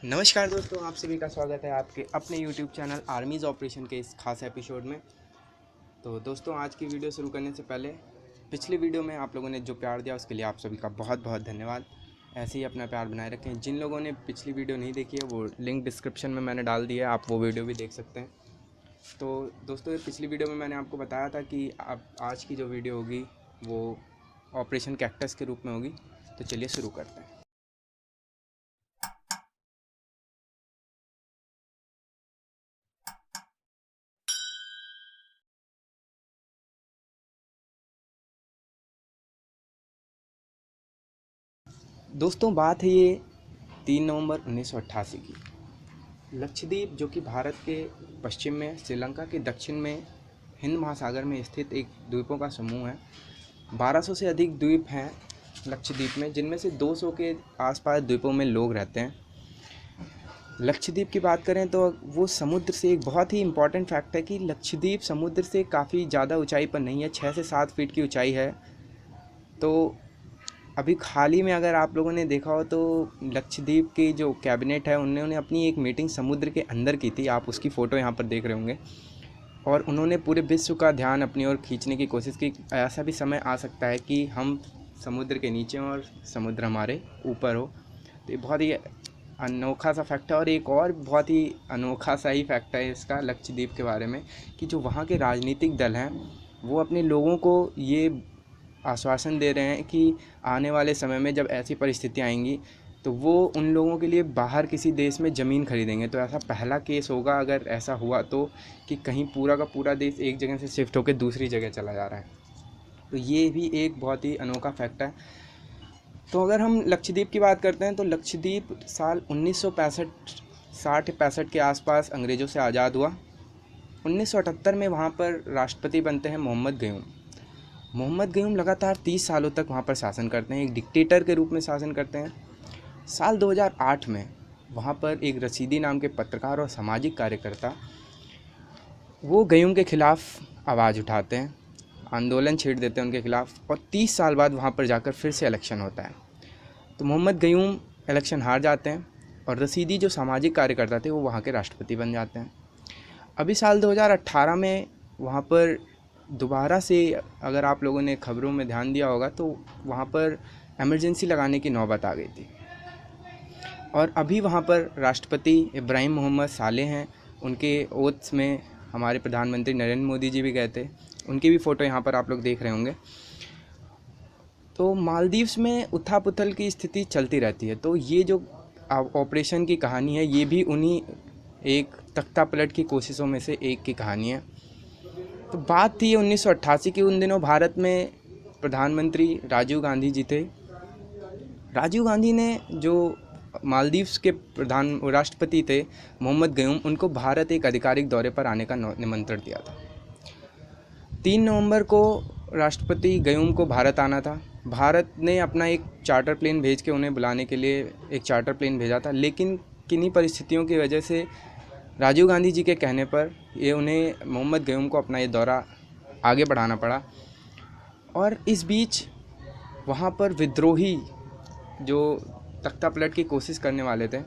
नमस्कार दोस्तों, आप सभी का स्वागत है आपके अपने YouTube चैनल आर्मीज़ ऑपरेशन के इस खास एपिसोड में। तो दोस्तों, आज की वीडियो शुरू करने से पहले पिछली वीडियो में आप लोगों ने जो प्यार दिया उसके लिए आप सभी का बहुत बहुत धन्यवाद। ऐसे ही अपना प्यार बनाए रखें। जिन लोगों ने पिछली वीडियो नहीं देखी है वो लिंक डिस्क्रिप्शन में मैंने डाल दिया है, आप वो वीडियो भी देख सकते हैं। तो दोस्तों, पिछली वीडियो में मैंने आपको बताया था कि आप आज की जो वीडियो होगी वो ऑपरेशन कैक्टस के रूप में होगी। तो चलिए शुरू करते हैं। दोस्तों, बात है ये 3 नवंबर 1988 की। लक्षद्वीप, जो कि भारत के पश्चिम में, श्रीलंका के दक्षिण में, हिंद महासागर में स्थित एक द्वीपों का समूह है। 1200 से अधिक द्वीप हैं लक्षद्वीप में, जिनमें से 200 के आसपास द्वीपों में लोग रहते हैं। लक्षद्वीप की बात करें तो वो समुद्र से, एक बहुत ही इम्पॉर्टेंट फैक्ट है कि लक्षद्वीप समुद्र से काफ़ी ज़्यादा ऊंचाई पर नहीं है, 6 से 7 फीट की ऊंचाई है। तो अभी हाल ही में अगर आप लोगों ने देखा हो तो लक्षद्वीप की जो कैबिनेट है उन्होंने अपनी एक मीटिंग समुद्र के अंदर की थी। आप उसकी फ़ोटो यहाँ पर देख रहे होंगे। और उन्होंने पूरे विश्व का ध्यान अपनी ओर खींचने की कोशिश की। ऐसा भी समय आ सकता है कि हम समुद्र के नीचे हों और समुद्र हमारे ऊपर हो। तो ये बहुत ही अनोखा सा फैक्ट है। और एक और बहुत ही अनोखा सा ही फैक्ट है इसका लक्षद्वीप के बारे में, कि जो वहाँ के राजनीतिक दल हैं वो अपने लोगों को ये आश्वासन दे रहे हैं कि आने वाले समय में जब ऐसी परिस्थितियाँ आएंगी तो वो उन लोगों के लिए बाहर किसी देश में ज़मीन खरीदेंगे। तो ऐसा पहला केस होगा अगर ऐसा हुआ तो, कि कहीं पूरा का पूरा देश एक जगह से शिफ्ट होकर दूसरी जगह चला जा रहा है। तो ये भी एक बहुत ही अनोखा फैक्ट है। तो अगर हम लक्षद्वीप की बात करते हैं तो लक्षद्वीप साल 1965 60-65 के आसपास अंग्रेज़ों से आज़ाद हुआ। 1978 में वहाँ पर राष्ट्रपति बनते हैं मोहम्मद गयूम। मोहम्मद गयूम लगातार 30 सालों तक वहाँ पर शासन करते हैं, एक डिक्टेटर के रूप में शासन करते हैं। साल 2008 में वहाँ पर एक रशीदी नाम के पत्रकार और सामाजिक कार्यकर्ता वो गयूम के ख़िलाफ़ आवाज़ उठाते हैं, आंदोलन छेड़ देते हैं उनके ख़िलाफ़, और 30 साल बाद वहाँ पर जाकर फिर से इलेक्शन होता है। तो मोहम्मद गयूम इलेक्शन हार जाते हैं और रशीदी जो सामाजिक कार्यकर्ता थे वो वहाँ के राष्ट्रपति बन जाते हैं। अभी साल 2018 में वहाँ पर दोबारा से, अगर आप लोगों ने खबरों में ध्यान दिया होगा तो वहाँ पर इमरजेंसी लगाने की नौबत आ गई थी। और अभी वहाँ पर राष्ट्रपति इब्राहिम मोहम्मद सालेह हैं। उनके ओथ्स में हमारे प्रधानमंत्री नरेंद्र मोदी जी भी गए थे। उनकी भी फ़ोटो यहाँ पर आप लोग देख रहे होंगे। तो मालदीव्स में उथल पुथल की स्थिति चलती रहती है। तो ये जो ऑपरेशन की कहानी है ये भी उन्हीं एक तख्ता पलट की कोशिशों में से एक की कहानी है। तो बात थी 1988 की। उन दिनों भारत में प्रधानमंत्री राजीव गांधी जी थे। राजीव गांधी ने जो मालदीव्स के राष्ट्रपति थे मोहम्मद गयूम, उनको भारत एक आधिकारिक दौरे पर आने का निमंत्रण दिया था। 3 नवंबर को राष्ट्रपति गयूम को भारत आना था। भारत ने अपना एक चार्टर प्लेन भेज के उन्हें बुलाने के लिए एक चार्टर प्लेन भेजा था, लेकिन किन्हीं परिस्थितियों की वजह से राजीव गांधी जी के कहने पर ये उन्हें मोहम्मद गयूम को अपना ये दौरा आगे बढ़ाना पड़ा। और इस बीच वहाँ पर विद्रोही जो तख्ता पलट की कोशिश करने वाले थे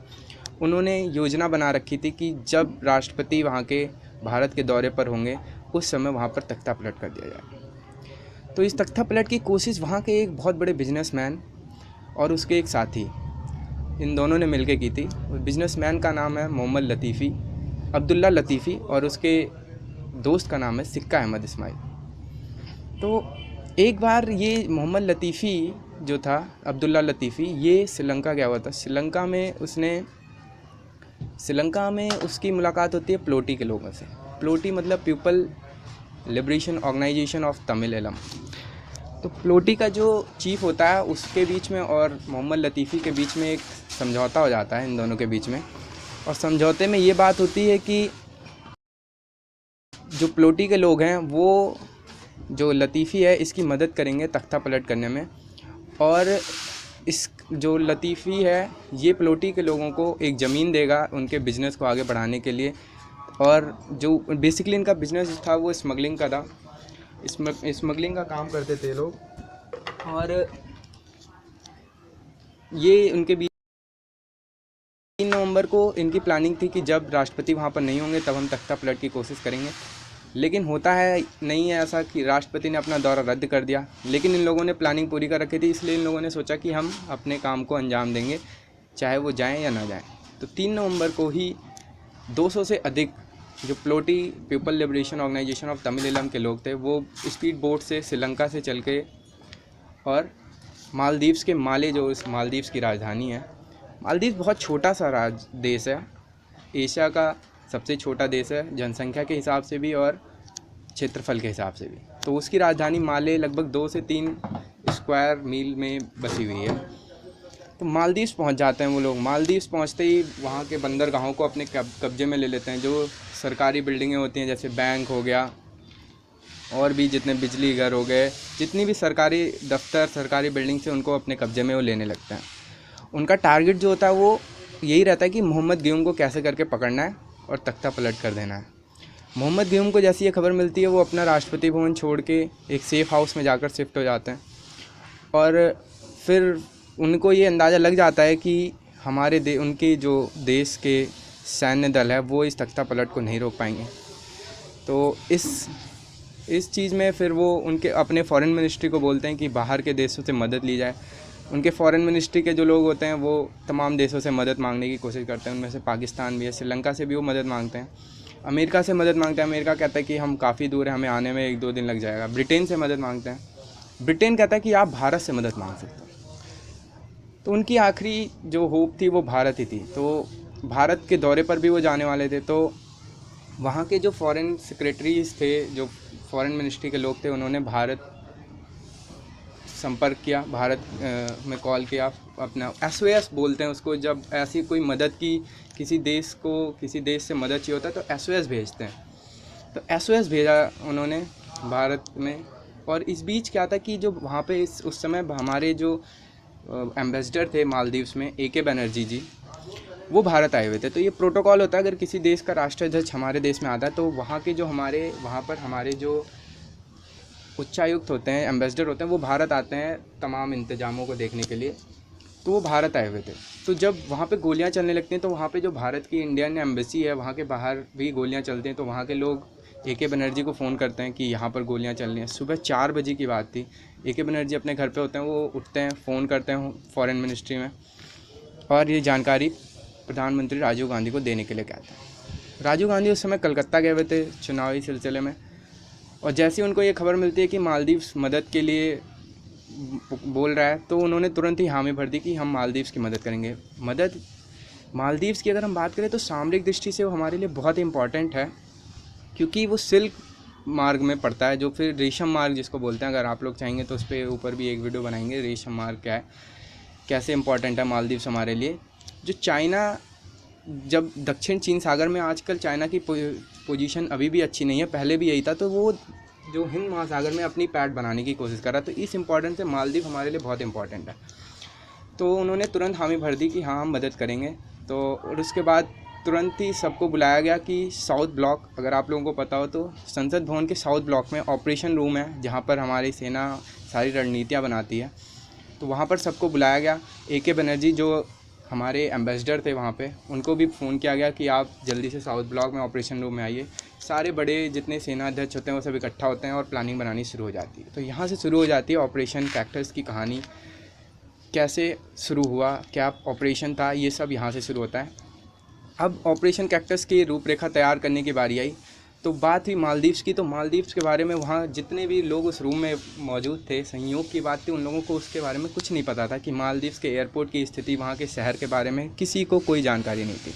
उन्होंने योजना बना रखी थी कि जब राष्ट्रपति वहाँ के भारत के दौरे पर होंगे उस समय वहाँ पर तख्ता पलट कर दिया जाए। तो इस तख्ता पलट की कोशिश वहाँ के एक बहुत बड़े बिजनेसमैन और उसके एक साथी, इन दोनों ने मिलकर की थी। बिजनेसमैन का नाम है मोहम्मद लतीफ़ी, अब्दुल्ला लतीफ़ी, और उसके दोस्त का नाम है सिक्का अहमद इस्माइल। तो एक बार ये मोहम्मद लतीफ़ी जो था, अब्दुल्ला लतीफ़ी, ये श्रीलंका गया हुआ था। श्रीलंका में उसकी मुलाकात होती है प्लोटी के लोगों से। प्लोटी मतलब people liberation organisation of Tamil Eelam. तो प्लोटी का जो चीफ होता है उसके बीच में और मोहम्मद लतीफ़ी के बीच में एक समझौता हो जाता है इन दोनों के बीच में। और समझौते में ये बात होती है कि जो प्लोटी के लोग हैं वो जो लतीफ़ी है इसकी मदद करेंगे तख्ता पलट करने में। और इस जो लतीफ़ी है ये प्लोटी के लोगों को एक ज़मीन देगा उनके बिज़नेस को आगे बढ़ाने के लिए। और जो बेसिकली इनका बिज़नेस था वो स्मगलिंग का था। स्मगलिंग का काम करते थे लोग। और ये उनके बीच 3 नवंबर को इनकी प्लानिंग थी कि जब राष्ट्रपति वहाँ पर नहीं होंगे तब हम तख्ता पलट की कोशिश करेंगे, लेकिन होता है नहीं है ऐसा कि राष्ट्रपति ने अपना दौरा रद्द कर दिया। लेकिन इन लोगों ने प्लानिंग पूरी कर रखी थी, इसलिए इन लोगों ने सोचा कि हम अपने काम को अंजाम देंगे चाहे वो जाएं या ना जाएं। तो 3 नवंबर को ही 200 से अधिक जो प्लोटी people liberation organisation of Tamil के लोग थे वो स्पीड बोट से श्रीलंका से चल के और मालदीव्स के माले, जो इस मालदीव्स की राजधानी है, मालदीव बहुत छोटा सा देश है, एशिया का सबसे छोटा देश है जनसंख्या के हिसाब से भी और क्षेत्रफल के हिसाब से भी। तो उसकी राजधानी माले लगभग 2 से 3 स्क्वायर मील में बसी हुई है। तो मालदीव्स पहुंच जाते हैं वो लोग। मालदीव्स पहुंचते ही वहाँ के बंदरगाहों को अपने कब्जे में ले लेते हैं। जो सरकारी बिल्डिंगें होती हैं जैसे बैंक हो गया और भी जितने बिजली घर हो गए, जितनी भी सरकारी दफ्तर सरकारी बिल्डिंग से उनको अपने कब्जे में वो लेने लगते हैं। उनका टारगेट जो होता है वो यही रहता है कि मोहम्मद गयूम को कैसे करके पकड़ना है और तख्ता पलट कर देना है। मोहम्मद गयूम को जैसी ये खबर मिलती है वो अपना राष्ट्रपति भवन छोड़ के एक सेफ़ हाउस में जाकर शिफ्ट हो जाते हैं और फिर उनको ये अंदाज़ा लग जाता है कि उनके जो देश के सैन्य दल है वो इस तख्ता पलट को नहीं रोक पाएंगे। तो इस चीज़ में फिर वो उनके अपने फॉरेन मिनिस्ट्री को बोलते हैं कि बाहर के देशों से मदद ली जाए। उनके फॉरेन मिनिस्ट्री के जो लोग होते हैं वो तमाम देशों से मदद मांगने की कोशिश करते हैं। उनमें से पाकिस्तान भी है, श्रीलंका से भी वो मदद मांगते हैं, अमेरिका से मदद मांगते हैं। अमेरिका कहता है कि हम काफ़ी दूर है, हमें आने में 1-2 दिन लग जाएगा। ब्रिटेन से मदद मांगते हैं, ब्रिटेन कहता है कि आप भारत से मदद मांग सकते हो। तो उनकी आखिरी जो होप थी वो भारत ही थी। तो भारत के दौरे पर भी वो जाने वाले थे। तो वहाँ के जो फॉरेन सेक्रेटरीज थे, जो फॉरेन मिनिस्ट्री के लोग थे, उन्होंने भारत संपर्क किया, भारत में कॉल किया। अपना SOS बोलते हैं उसको, जब ऐसी कोई मदद की किसी देश से मदद चाहिए होता है तो SOS भेजते हैं। तो SOS भेजा उन्होंने भारत में। और इस बीच क्या था कि जो वहाँ पे उस समय हमारे जो एम्बेसडर थे मालदीव्स में, AK बनर्जी जी, वो भारत आए हुए थे। तो ये प्रोटोकॉल होता है, अगर किसी देश का राष्ट्राध्यक्ष हमारे देश में आता है तो वहाँ के जो हमारे जो उच्चायुक्त होते हैं, एम्बेसडर होते हैं, वो भारत आते हैं तमाम इंतजामों को देखने के लिए। तो वो भारत आए हुए थे। तो जब वहाँ पे गोलियाँ चलने लगती हैं तो वहाँ पे जो भारत की इंडियन एम्बेसी है वहाँ के बाहर भी गोलियाँ चलती हैं। तो वहाँ के लोग AK बनर्जी को फ़ोन करते हैं कि यहाँ पर गोलियाँ चल रही हैं। सुबह 4 बजे की बात थी। AK बनर्जी अपने घर पे होते हैं, वो उठते हैं, फ़ोन करते हैं फॉरेन मिनिस्ट्री में और ये जानकारी प्रधानमंत्री राजीव गांधी को देने के लिए कहते हैं। राजीव गांधी उस समय कलकत्ता गए हुए थे चुनावी सिलसिले में, और जैसे ही उनको ये खबर मिलती है कि मालदीव्स मदद के लिए बोल रहा है तो उन्होंने तुरंत ही हामी भर दी कि हम मालदीव्स की मदद करेंगे। मालदीव्स की अगर हम बात करें तो सामरिक दृष्टि से वो हमारे लिए बहुत इंपॉर्टेंट है, क्योंकि वो सिल्क मार्ग में पड़ता है, जो फिर रेशम मार्ग जिसको बोलते हैं। अगर आप लोग चाहेंगे तो उस पर ऊपर भी एक वीडियो बनाएंगे, रेशम मार्ग क्या है, कैसे इंपॉर्टेंट है मालदीव्स हमारे लिए। जो चाइना, जब दक्षिण चीन सागर में आजकल चाइना की पोजीशन अभी भी अच्छी नहीं है, पहले भी यही था, तो वो जो हिंद महासागर में अपनी पैठ बनाने की कोशिश कर रहा है। तो इस इम्पोर्टेंस से मालदीव हमारे लिए बहुत इंपॉर्टेंट है। तो उन्होंने तुरंत हामी भर दी कि हाँ हम मदद करेंगे। तो और उसके बाद तुरंत ही सबको बुलाया गया कि साउथ ब्लॉक, अगर आप लोगों को पता हो तो संसद भवन के साउथ ब्लॉक में ऑपरेशन रूम है जहाँ पर हमारी सेना सारी रणनीतियाँ बनाती है। तो वहाँ पर सबको बुलाया गया। AK बनर्जी जो हमारे एम्बेसडर थे वहाँ पे, उनको भी फ़ोन किया गया कि आप जल्दी से साउथ ब्लॉक में ऑपरेशन रूम में आइए। सारे बड़े जितने सेना अध्यक्ष होते हैं वो सब इकट्ठा होते हैं और प्लानिंग बनानी शुरू हो जाती है। तो यहाँ से शुरू हो जाती है ऑपरेशन कैक्टस की कहानी। कैसे शुरू हुआ, क्या ऑपरेशन था, ये सब यहाँ से शुरू होता है। अब ऑपरेशन कैक्टस की रूपरेखा तैयार करने की बारी आई। तो बात हुई मालदीव्स की। तो मालदीव्स के बारे में वहाँ जितने भी लोग उस रूम में मौजूद थे, संयोग की बात थी, उन लोगों को उसके बारे में कुछ नहीं पता था कि मालदीव्स के एयरपोर्ट की स्थिति, वहाँ के शहर के बारे में किसी को कोई जानकारी नहीं थी।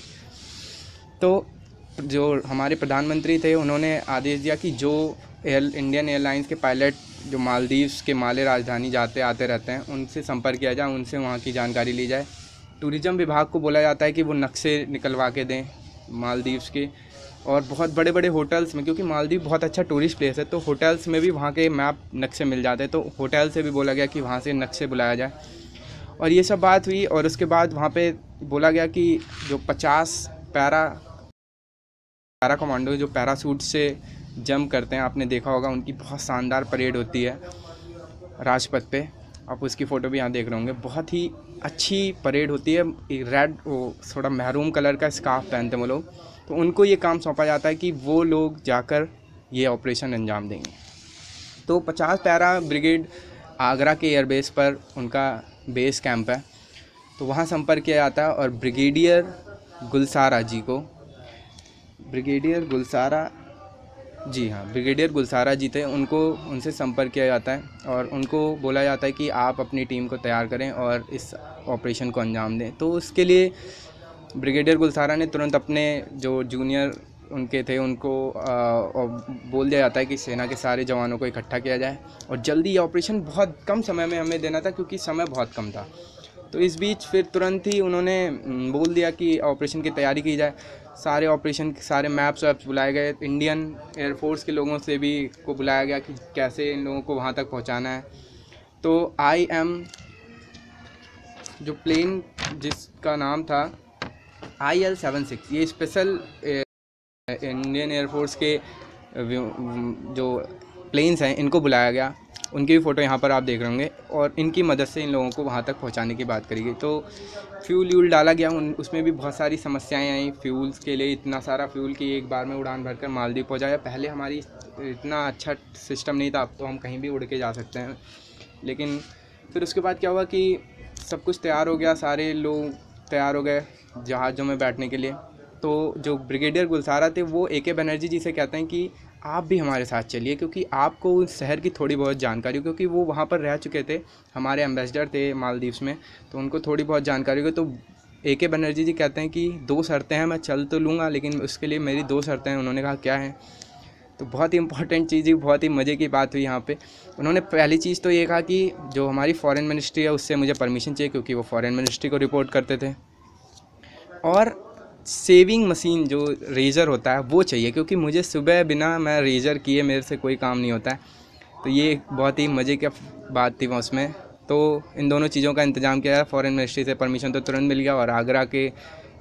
तो जो हमारे प्रधानमंत्री थे उन्होंने आदेश दिया कि जो इंडियन एयरलाइंस के पायलट जो मालदीव्स के माले राजधानी जाते आते रहते हैं उनसे संपर्क किया जाए, उनसे वहाँ की जानकारी ली जाए। टूरिज़्म विभाग को बोला जाता है कि वो नक्शे निकलवा के दें मालदीव्स के, और बहुत बड़े बड़े होटल्स में, क्योंकि मालदीव बहुत अच्छा टूरिस्ट प्लेस है, तो होटल्स में भी वहाँ के मैप नक्शे मिल जाते हैं। तो होटल से भी बोला गया कि वहाँ से नक्शे बुलाया जाए। और ये सब बात हुई। और उसके बाद वहाँ पे बोला गया कि जो 50 पैरा कमांडो जो पैरासूट से जंप करते हैं, आपने देखा होगा, उनकी बहुत शानदार परेड होती है राजपथ पे। आप उसकी फ़ोटो भी यहाँ देख रहे होंगे। बहुत ही अच्छी परेड होती है। रेड वो थोड़ा महरून कलर का स्कार्फ पहनते हैं वो लोग, तो उनको ये काम सौंपा जाता है कि वो लोग जाकर ये ऑपरेशन अंजाम देंगे। तो 50 पैरा ब्रिगेड आगरा के एयरबेस पर उनका बेस कैंप है, तो वहाँ संपर्क किया जाता है और ब्रिगेडियर गुलसारा जी को, ब्रिगेडियर गुलसारा जी थे, उनसे संपर्क किया जाता है और उनको बोला जाता है कि आप अपनी टीम को तैयार करें और इस ऑपरेशन को अंजाम दें। तो उसके लिए ब्रिगेडियर गुलसारा ने तुरंत अपने जो जूनियर उनके थे उनको बोल दिया जाता है कि सेना के सारे जवानों को इकट्ठा किया जाए और जल्दी ये ऑपरेशन बहुत कम समय में हमें देना था, क्योंकि समय बहुत कम था। तो इस बीच फिर तुरंत ही उन्होंने बोल दिया कि ऑपरेशन की तैयारी की जाए। सारे ऑपरेशन के सारे मैप्स वैप्स बुलाए गए, इंडियन एयरफोर्स के लोगों से भी को बुलाया गया कि कैसे इन लोगों को वहाँ तक पहुँचाना है। तो जो प्लेन जिसका नाम था IL-76, ये स्पेशल इंडियन एयरफोर्स के जो प्लेन्स हैं इनको बुलाया गया। उनकी भी फ़ोटो यहाँ पर आप देख रहे होंगे और इनकी मदद से इन लोगों को वहाँ तक पहुँचाने की बात करी गई। तो फ्यूल डाला गया, उसमें भी बहुत सारी समस्याएं आई। फ्यूल्स के लिए इतना सारा फ्यूल कि एक बार में उड़ान भरकर मालदीव पहुँचाया। पहले हमारी इतना अच्छा सिस्टम नहीं था, अब तो हम कहीं भी उड़ के जा सकते हैं। लेकिन फिर उसके बाद क्या हुआ कि सब कुछ तैयार हो गया, सारे लोग तैयार हो गए जहाज़ों में बैठने के लिए। तो जो ब्रिगेडियर गुलसारा थे वो AK बनर्जी जी से कहते हैं कि आप भी हमारे साथ चलिए, क्योंकि आपको उस शहर की थोड़ी बहुत जानकारी हो, क्योंकि वो वहाँ पर रह चुके थे, हमारे एम्बेसडर थे मालदीव्स में, तो उनको थोड़ी बहुत जानकारी हो। तो AK बनर्जी जी कहते हैं कि 2 शर्तें हैं, मैं चल तो लूँगा लेकिन उसके लिए मेरी 2 शर्तें हैं। उन्होंने कहा क्या है, तो बहुत ही इंपॉर्टेंट चीज़ ही, बहुत ही मज़े की बात हुई यहाँ पे। उन्होंने पहली चीज़ तो ये कहा कि जो हमारी फॉरेन मिनिस्ट्री है उससे मुझे परमिशन चाहिए, क्योंकि वो फॉरेन मिनिस्ट्री को रिपोर्ट करते थे। और सेविंग मशीन जो रेज़र होता है वो चाहिए, क्योंकि मुझे सुबह बिना मैं रेज़र किए मेरे से कोई काम नहीं होता है। तो ये बहुत ही मज़े की बात थी उसमें। तो इन दोनों चीज़ों का इंतज़ाम किया, फॉरेन मिनिस्ट्री से परमिशन तो तुरंत मिल गया और आगरा के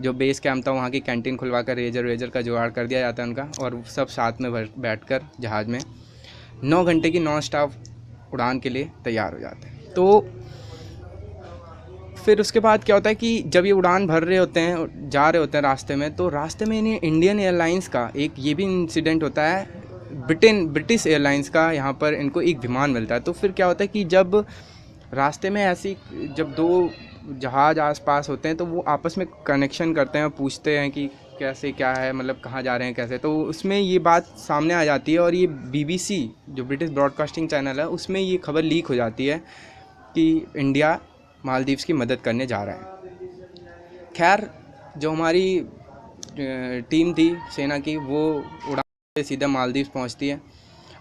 जो बेस कैंप था वहाँ की कैंटीन खुलवा कर रेजर का जुगाड़ कर दिया जाता है उनका, और सब साथ में बैठकर जहाज़ में 9 घंटे की नॉन स्टॉप उड़ान के लिए तैयार हो जाते हैं। तो फिर उसके बाद क्या होता है कि जब ये उड़ान भर रहे होते हैं, जा रहे होते हैं रास्ते में, तो रास्ते में इन्हें इंडियन एयरलाइंस का एक ये भी इंसिडेंट होता है, ब्रिटिश एयरलाइंस का यहाँ पर इनको एक विमान मिलता है। तो फिर क्या होता है कि जब रास्ते में जब 2 जहाज़ आसपास होते हैं तो वो आपस में कनेक्शन करते हैं, पूछते हैं कि कैसे क्या है, मतलब कहाँ जा रहे हैं कैसे। तो उसमें ये बात सामने आ जाती है और ये BBC जो ब्रिटिश ब्रॉडकास्टिंग चैनल है उसमें ये खबर लीक हो जाती है कि इंडिया मालदीव्स की मदद करने जा रहा है। खैर जो हमारी टीम थी सेना की वो उड़ान से सीधा मालदीव्स पहुंचती है।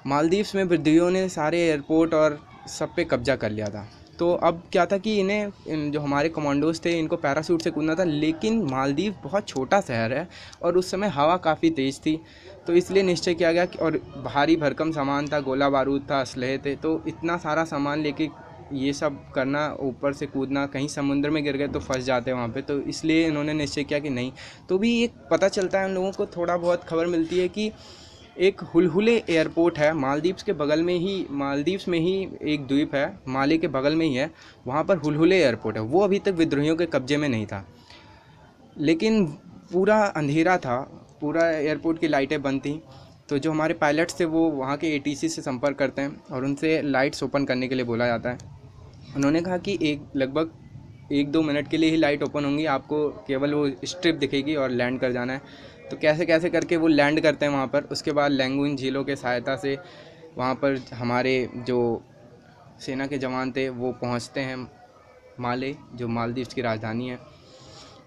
मालदीव्स में विद्रोहियों ने सारे एयरपोर्ट और सब पे कब्जा कर लिया था। तो अब क्या था कि जो हमारे कमांडोज थे इनको पैराशूट से कूदना था, लेकिन मालदीव बहुत छोटा शहर है और उस समय हवा काफ़ी तेज़ थी, तो इसलिए निश्चय किया गया कि, और भारी भरकम सामान था, गोला बारूद था, असलहे थे, तो इतना सारा सामान लेके ये सब करना, ऊपर से कूदना, कहीं समुद्र में गिर गए तो फंस जाते हैं वहाँ पे, तो इसलिए इन्होंने निश्चय किया कि नहीं। तो भी एक पता चलता है उन लोगों को, थोड़ा बहुत खबर मिलती है कि एक हुलहुले एयरपोर्ट है मालदीव्स के बगल में ही, मालदीव्स में ही एक द्वीप है, माले के बगल में ही है, वहाँ पर हुलहुले एयरपोर्ट है। वो अभी तक विद्रोहियों के कब्जे में नहीं था, लेकिन पूरा अंधेरा था, पूरा एयरपोर्ट की लाइटें बंद थी। तो जो हमारे पायलट्स थे वो वहाँ के ATC से संपर्क करते हैं और उनसे लाइट्स ओपन करने के लिए बोला जाता है। उन्होंने कहा कि लगभग 1-2 मिनट के लिए ही लाइट ओपन होंगी, आपको केवल वो स्ट्रिप दिखेगी और लैंड कर जाना है। तो कैसे कैसे करके वो लैंड करते हैं वहाँ पर। उसके बाद लैंगून झीलों के सहायता से वहाँ पर हमारे जो सेना के जवान थे वो पहुँचते हैं माले, जो मालदीव्स की राजधानी है।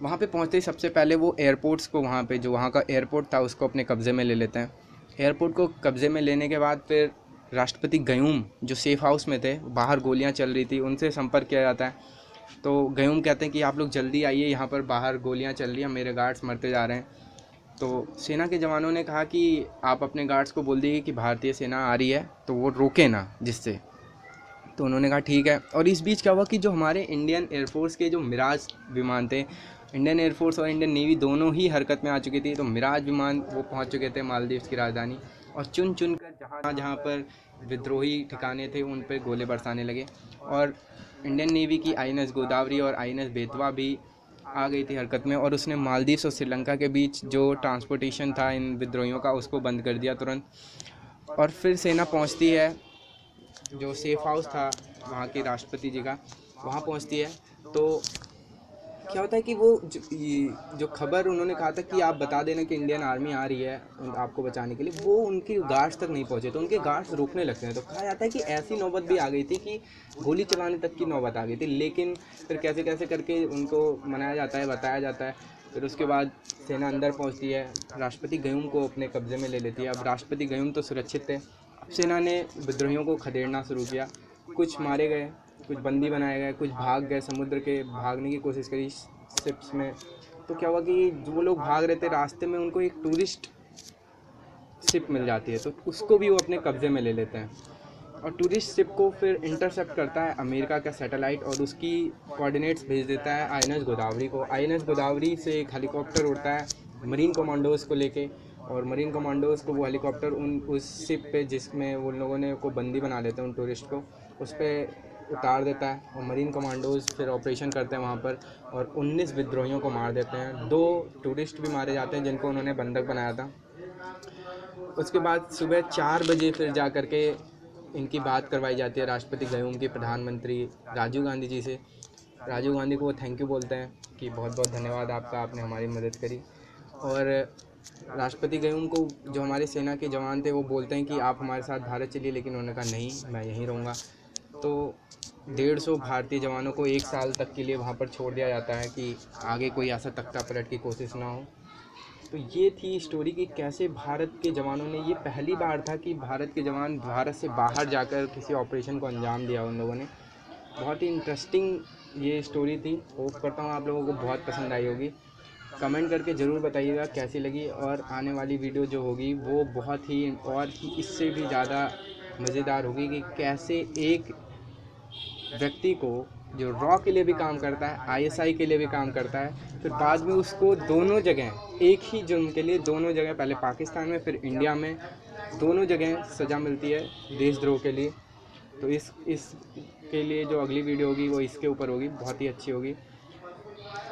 वहाँ पे पहुँचते ही सबसे पहले वो एयरपोर्ट्स को, वहाँ पे जो वहाँ का एयरपोर्ट था उसको अपने कब्ज़े में ले लेते हैं। एयरपोर्ट को कब्ज़े में लेने के बाद फिर राष्ट्रपति गयूम जो सेफ़ हाउस में थे, बाहर गोलियां चल रही थी, उनसे संपर्क किया जाता है। तो गयूम कहते हैं कि आप लोग जल्दी आइए, यहाँ पर बाहर गोलियां चल रही हैं, मेरे गार्ड्स मरते जा रहे हैं। तो सेना के जवानों ने कहा कि आप अपने गार्ड्स को बोल दीजिए कि भारतीय सेना आ रही है तो वो रोके ना जिससे। तो उन्होंने कहा ठीक है। और इस बीच क्या हुआ कि जो हमारे इंडियन एयरफोर्स के जो मिराज विमान थे, इंडियन एयरफोर्स और इंडियन नेवी दोनों ही हरकत में आ चुकी थी। तो मिराज विमान वो पहुंच चुके थे मालदीव्स की राजधानी, और चुन चुन कर जहाँ जहाँ पर विद्रोही ठिकाने थे उन पर गोले बरसाने लगे। और इंडियन नेवी की INS गोदावरी और INS बेतवा भी आ गई थी हरकत में, और उसने मालदीव्स और श्रीलंका के बीच जो ट्रांसपोर्टेशन था इन विद्रोहियों का उसको बंद कर दिया तुरंत। और फिर सेना पहुंचती है, जो सेफ हाउस था वहाँ के राष्ट्रपति जी का, वहाँ पहुंचती है। तो क्या होता है कि वो जो खबर उन्होंने कहा था कि आप बता देना कि इंडियन आर्मी आ रही है आपको बचाने के लिए, वो उनकी गार्ड्स तक नहीं पहुंचे, तो उनके गार्ड्स रोकने लगते हैं। तो कहा जाता है कि ऐसी नौबत भी आ गई थी कि गोली चलाने तक की नौबत आ गई थी, लेकिन फिर कैसे कैसे करके उनको मनाया जाता है, बताया जाता है। फिर उसके बाद सेना अंदर पहुँचती है, राष्ट्रपति गयूम को अपने कब्जे में ले लेती है। अब राष्ट्रपति गयूम तो सुरक्षित थे, अब सेना ने विद्रोहियों को खदेड़ना शुरू किया। कुछ मारे गए, कुछ बंदी बनाए गए, कुछ भाग गए, समुद्र के भागने की कोशिश करी शिप्स में। तो क्या हुआ कि जो लोग भाग रहे थे रास्ते में उनको एक टूरिस्ट शिप मिल जाती है, तो उसको भी वो अपने कब्जे में ले लेते हैं। और टूरिस्ट शिप को फिर इंटरसेप्ट करता है अमेरिका का सैटेलाइट, और उसकी कोऑर्डिनेट्स भेज देता है INS गोदावरी को। INS गोदावरी से एक हेलीकॉप्टर उड़ता है मरीन कमांडोज़ को लेके, और मरीन कमांडोज़ को वो हेलीकॉप्टर उस शिप पे जिसमें उन लोगों ने को बंदी बना लेते हैं उन टूरिस्ट को, उस पर उतार देता है। और मरीन कमांडोज़ फिर ऑपरेशन करते हैं वहाँ पर, और 19 विद्रोहियों को मार देते हैं। 2 टूरिस्ट भी मारे जाते हैं जिनको उन्होंने बंधक बनाया था। उसके बाद सुबह 4 बजे फिर जा कर के इनकी बात करवाई जाती है राष्ट्रपति गयूम की प्रधानमंत्री राजीव गांधी जी से। राजीव गांधी को वो थैंक यू बोलते हैं कि बहुत बहुत धन्यवाद आपका, आपने हमारी मदद करी। और राष्ट्रपति गयूम को जो हमारे सेना के जवान थे वो बोलते हैं कि आप हमारे साथ भारत चलिए, लेकिन उन्होंने कहा नहीं, मैं यहीं रहूँगा। तो 150 भारतीय जवानों को 1 साल तक के लिए वहाँ पर छोड़ दिया जाता है कि आगे कोई ऐसा तख्ता पलट की कोशिश ना हो। तो ये थी स्टोरी कि कैसे भारत के जवानों ने, ये पहली बार था कि भारत के जवान भारत से बाहर जाकर किसी ऑपरेशन को अंजाम दिया उन लोगों ने। बहुत ही इंटरेस्टिंग ये स्टोरी थी। होप करता हूँ आप लोगों को बहुत पसंद आई होगी। कमेंट करके ज़रूर बताइएगा कैसी लगी, और आने वाली वीडियो जो होगी वो बहुत ही और ही इससे भी ज़्यादा मज़ेदार होगी कि कैसे एक व्यक्ति को जो रॉ के लिए भी काम करता है, ISI के लिए भी काम करता है, फिर बाद में उसको दोनों जगह एक ही जुर्म के लिए दोनों जगह, पहले पाकिस्तान में फिर इंडिया में, दोनों जगह सज़ा मिलती है देशद्रोह के लिए। तो इस के लिए जो अगली वीडियो होगी वो इसके ऊपर होगी, बहुत ही अच्छी होगी।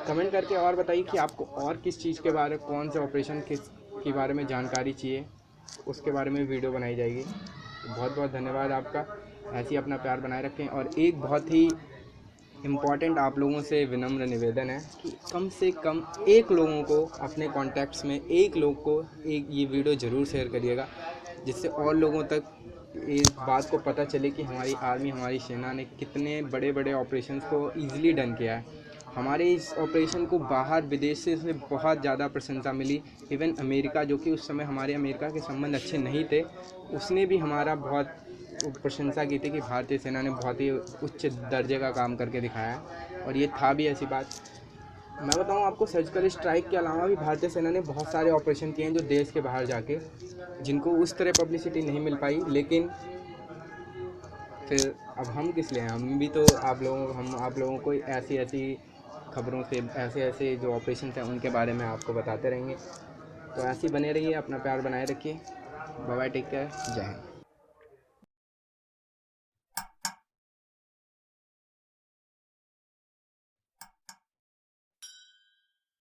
कमेंट करके और बताइए कि आपको और किस चीज़ के बारे में, कौन से ऑपरेशन के बारे में जानकारी चाहिए, उसके बारे में वीडियो बनाई जाएगी। बहुत बहुत धन्यवाद आपका, ऐसे ही अपना प्यार बनाए रखें। और एक बहुत ही इम्पॉर्टेंट आप लोगों से विनम्र निवेदन है कि कम से कम एक लोगों को अपने कॉन्टैक्ट्स में, एक लोग को एक ये वीडियो ज़रूर शेयर करिएगा, जिससे और लोगों तक इस बात को पता चले कि हमारी आर्मी, हमारी सेना ने कितने बड़े बड़े ऑपरेशंस को ईज़िली डन किया है। हमारे इस ऑपरेशन को बाहर विदेश से बहुत ज़्यादा प्रशंसा मिली। इवन अमेरिका, जो कि उस समय हमारे अमेरिका के संबंध अच्छे नहीं थे, उसने भी हमारा बहुत प्रशंसा की थी कि भारतीय सेना ने बहुत ही उच्च दर्जे का काम करके दिखाया है। और ये था भी ऐसी बात। मैं बताऊं आपको, सर्जिकल स्ट्राइक के अलावा भी भारतीय सेना ने बहुत सारे ऑपरेशन किए हैं जो देश के बाहर जाके, जिनको उस तरह पब्लिसिटी नहीं मिल पाई। लेकिन फिर अब हम किस लिए हैं, हम भी तो आप लोगों को ऐसी ऐसी खबरों से, ऐसे ऐसे जो ऑपरेशन हैं उनके बारे में आपको बताते रहेंगे। तो ऐसे ही बने रहिए, अपना प्यार बनाए रखिए। बाय बाय, टेक केयर, जय हिंद।